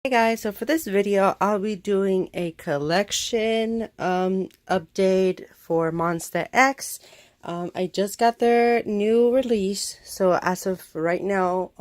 Hey guys, so for this video I'll be doing a collection update for Monsta X. I just got their new release, so as of right now,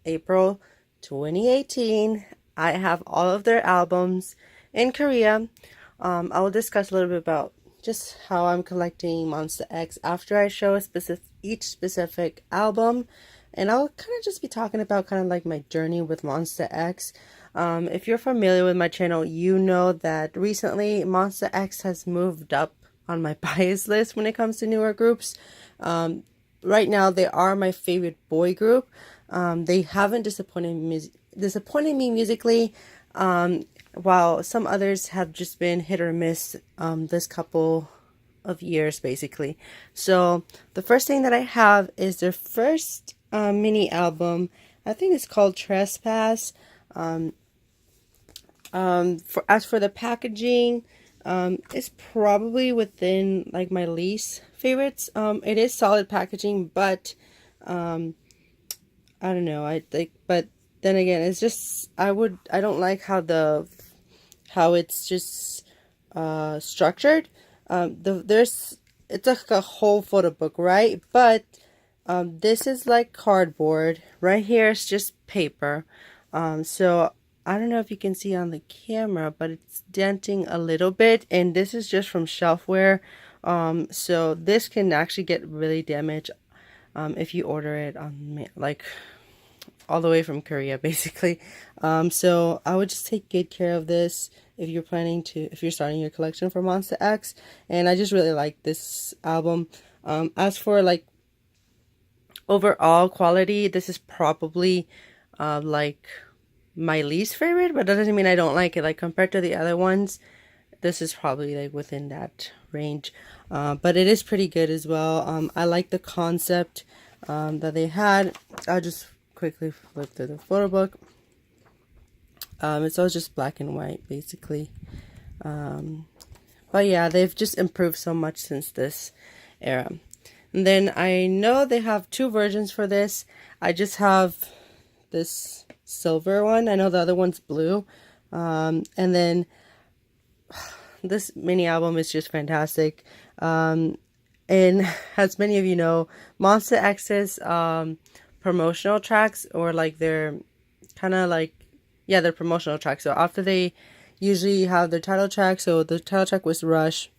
April 2018, I have all of their albums in Korea. I will discuss a little bit about just how I'm collecting Monsta X after I show each specific album, and I'll kind of just be talking about kind of like my journey with Monsta X. If you're familiar with my channel, you know that recently Monsta X has moved up on my bias list when it comes to newer groups. Right now, they are my favorite boy group. They haven't disappointed me musically, while some others have just been hit or miss this couple of years, basically. So the first thing that I have is their first mini album. I think it's called Trespass. As for the packaging, it's probably within like my least favorites. It is solid packaging, but I don't know. But then again, it's just I don't like how it's just structured. It's like a whole photo book, right? But this is like cardboard. Right here is just paper. So I don't know if you can see on the camera, but it's denting a little bit, and this is just from shelfware. So this can actually get really damaged if you order it on like all the way from Korea, basically. So I would just take good care of this if you're starting your collection for Monsta X. And I just really like this album. As for like overall quality, this is probably like my least favorite, but that doesn't mean I don't like it. Like compared to the other ones, this is probably like within that range. But it is pretty good as well. I like the concept that they had. I'll just quickly flip through the photo book. It's all just black and white, basically. But yeah, they've just improved so much since this era. And then I know they have two versions for this. I just have this silver one. I know the other one's blue. And then this mini album is just fantastic. And as many of you know, Monsta X's promotional tracks, or like their kind of like, yeah, their promotional tracks. So after they usually have their title track, so the title track was Rush,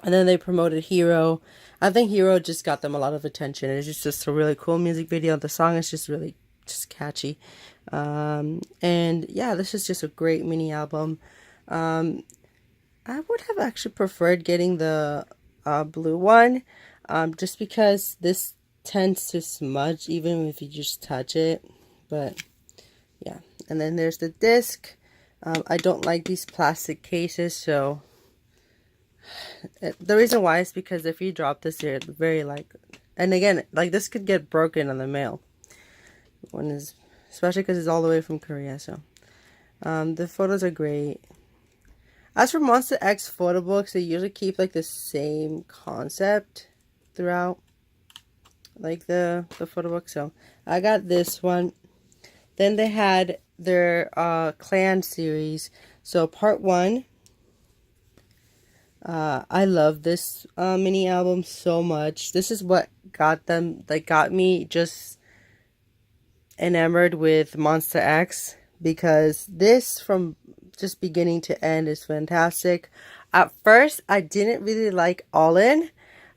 and then they promoted Hero. I think Hero just got them a lot of attention. It's just a really cool music video. The song is just really just catchy. And yeah, this is just a great mini album. I would have actually preferred getting the blue one, just because this tends to smudge even if you just touch it. But yeah, and then there's the disc. I don't like these plastic cases, so the reason why is because if you drop this here, it's very like, and again, like this could get broken on the mail. One is, especially because it's all the way from Korea. So the photos are great. As for Monsta X photo books, they usually keep like the same concept throughout, like the photo book. So I got this one. Then they had their clan series. So part 1. I love this mini album so much. This is what got me just enamored with Monsta X, because this from just beginning to end is fantastic. At first, I didn't really like All In.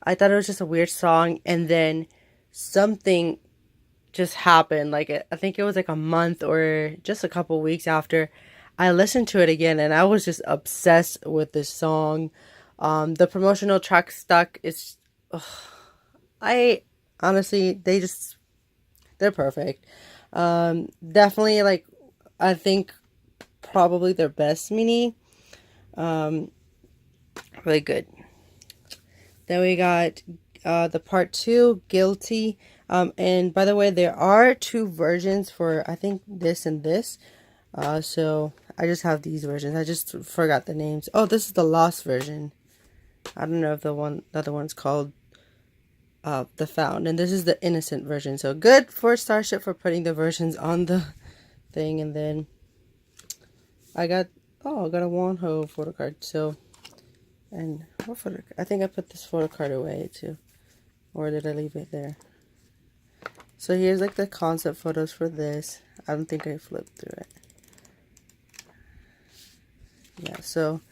I thought it was just a weird song, and then something just happened. Like, I think it was like a month or just a couple weeks after, I listened to it again, and I was just obsessed with this song. The promotional track Stuck is, I honestly, they're perfect. Definitely, like, I think probably their best mini. Really good. Then we got the part 2, Guilty. And by the way, there are 2 versions for, I think, this and this. So I just have these versions. I just forgot the names. Oh, this is the Lost version. I don't know if the other one's called the Found. And this is the Innocent version. So good for Starship for putting the versions on the thing. And then I got a Wonho photo card. So, and what photo? I think I put this photo card away too, or did I leave it there? So here's like the concept photos for this. I don't think I flipped through it. Yeah, so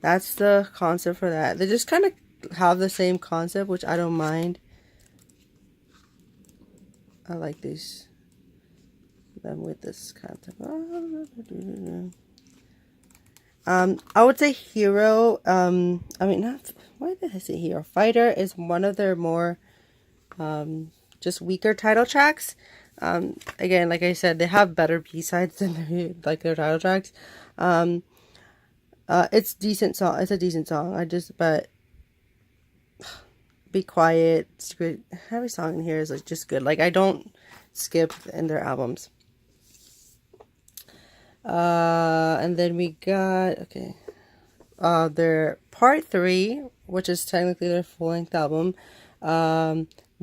that's the concept for that. They just kind of have the same concept, which I don't mind. I like these. Them with this concept. I would say Hero. I mean, not. Why did I say Hero? Fighter is one of their more just weaker title tracks. Again, like I said, they have better B-sides than their title tracks. It's decent song. It's a decent song. But Be Quiet. It's great. Every song in here is like just good. Like I don't skip in their albums. And then we got their part 3, which is technically their full-length album.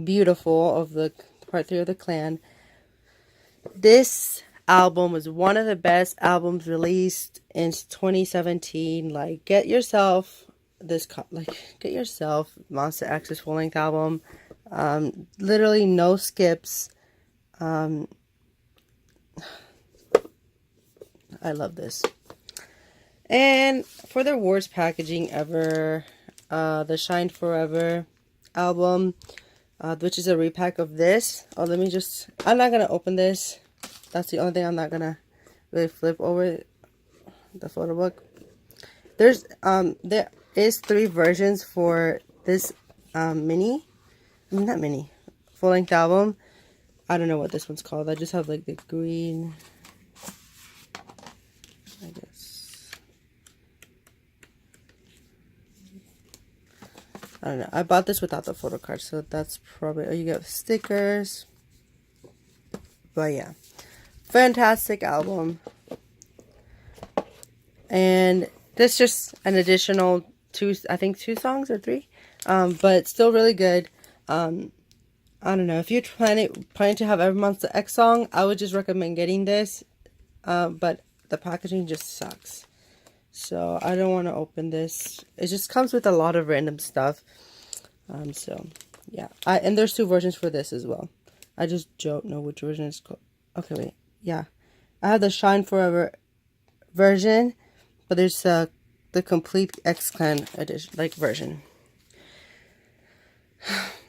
Beautiful, of the part 3 of the Clan. This album was one of the best albums released in 2017. Like, get yourself Monsta X's full-length album. Literally no skips. I love this. And for their worst packaging ever, the Shine Forever album, which is a repack of this. Oh, I'm not going to open this. That's the only thing I'm not going to really flip over the photo book. There is 3 versions for this full-length album. I don't know what this one's called. I just have like the green, I guess. I don't know. I bought this without the photo card, so that's probably... Oh, you get stickers. But yeah. Fantastic album. And this just an additional 2 songs or 3. But still really good. I don't know. If you're planning to have every Monsta X song, I would just recommend getting this. But the packaging just sucks. So I don't want to open this. It just comes with a lot of random stuff. So yeah. And there's 2 versions for this as well. I just don't know which version is called. Okay, wait. Yeah. I have the Shine Forever version, but there's the complete X-Clan edition, version.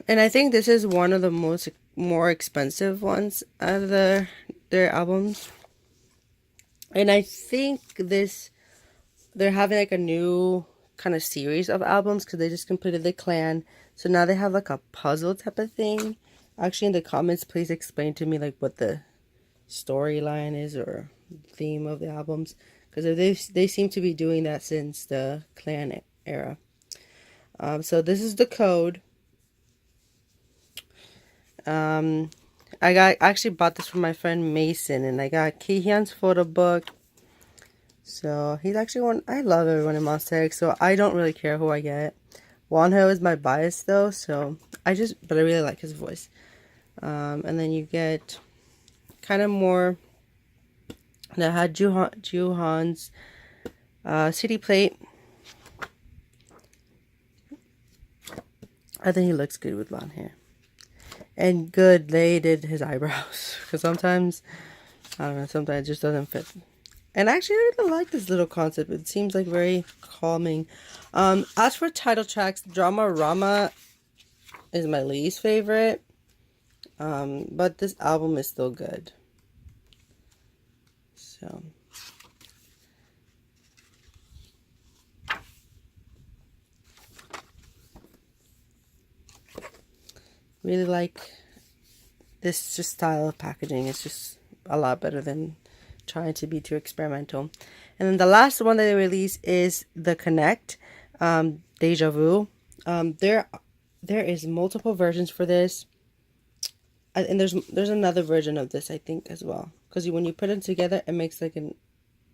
And I think this is one of the more expensive ones out of their albums. And I think they're having like a new kind of series of albums because they just completed the Clan. So now they have like a puzzle type of thing. Actually, in the comments, please explain to me like what the storyline is or theme of the albums, because they seem to be doing that since the Clan era. So this is the code. I actually bought this from my friend Mason, and I got Kihyun's photo book. So he's actually one. I love everyone in Monsta X, so I don't really care who I get. Wonho is my bias though, so but I really like his voice. And then you get kind of more that had Juhan's CD plate. I think he looks good with blonde hair. And good, they did his eyebrows. Because sometimes, I don't know, sometimes it just doesn't fit. And actually, I really like this little concept. It seems like very calming. As for title tracks, Drama Rama is my least favorite. But this album is still good. So... really like this just style of packaging. It's just a lot better than trying to be too experimental. And then the last one that they released is the Connect, Deja Vu. There is multiple versions for this, and there's another version of this I think as well, because when you put it together it makes like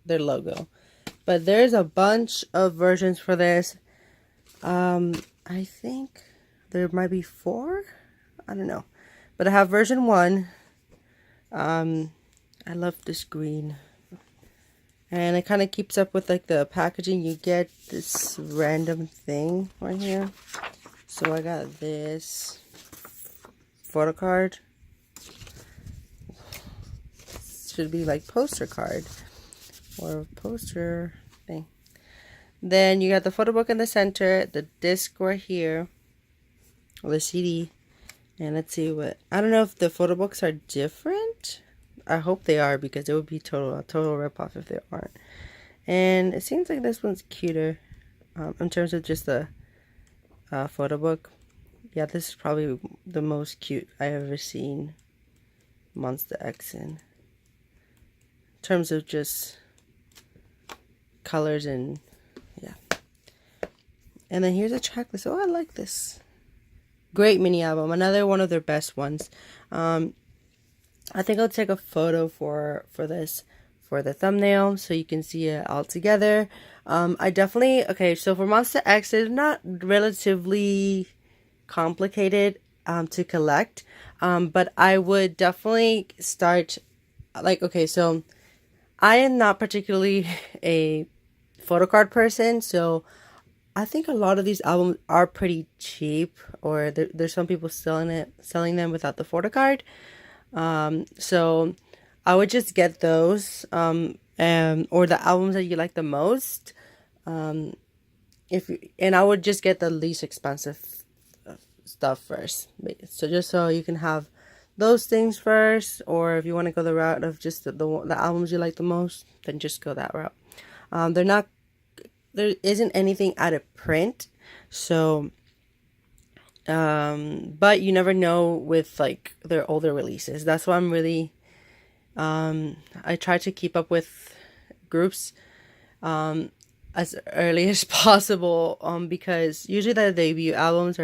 their logo. But there's a bunch of versions for this. I think there might be 4. I don't know. But I have version 1. I love this green. And it kind of keeps up with like the packaging. You get this random thing right here. So I got this photo card. Should be like poster card or poster thing. Then you got the photo book in the center, the disc right here, or the CD. And let's see what, I don't know if the photo books are different. I hope they are, because it would be a total ripoff if they aren't. And it seems like this one's cuter in terms of just the photo book. Yeah, this is probably the most cute I've ever seen Monsta X in terms of just colors and yeah. And then here's a track list. Oh, I like this. Great mini album. Another one of their best ones. I think I'll take a photo for this for the thumbnail so you can see it all together. I definitely, okay, so for Monsta X, it's not relatively complicated to collect, but I would definitely start, like, okay, so I am not particularly a photo card person, so I think a lot of these albums are pretty cheap, or there's some people selling them without the photo card. So I would just get those, or the albums that you like the most. And I would just get the least expensive stuff first. So just so you can have those things first, or if you want to go the route of just the albums you like the most, then just go that route. There isn't anything out of print, so but you never know with like their older releases. That's why I'm really I try to keep up with groups as early as possible, because usually their debut albums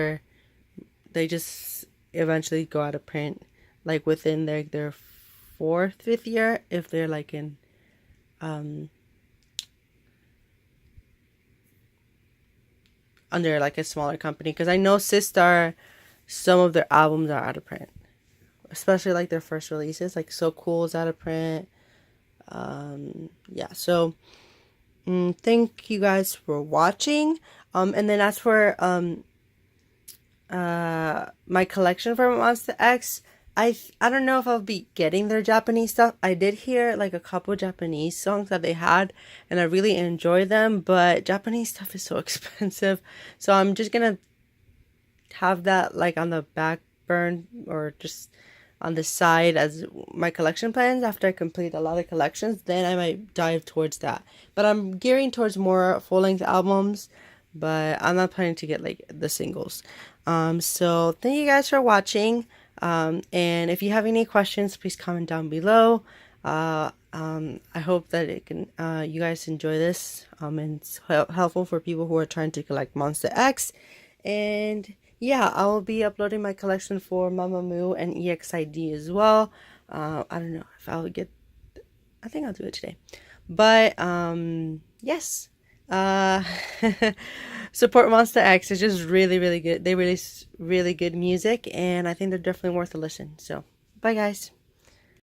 they just eventually go out of print like within their fifth year, if they're like in under like a smaller company, because I know Sistar, some of their albums are out of print, especially like their first releases, like So Cool is out of print. Yeah, so thank you guys for watching, and then as for my collection for Monsta X, I don't know if I'll be getting their Japanese stuff. I did hear like a couple Japanese songs that they had, and I really enjoy them, but Japanese stuff is so expensive, so I'm just gonna have that like on the back burn, or just on the side as my collection plans. After I complete a lot of collections, then I might dive towards that, but I'm gearing towards more full-length albums, but I'm not planning to get like the singles. So thank you guys for watching. And if you have any questions, please comment down below. I hope that it can, you guys enjoy this, and it's helpful for people who are trying to collect Monsta X. And yeah, I will be uploading my collection for Mamamoo and EXID as well. I don't know if I'll get, I think I'll do it today, but, yes, support Monsta X. It's just really, really good. They release really good music, and I think they're definitely worth a listen. So, bye guys.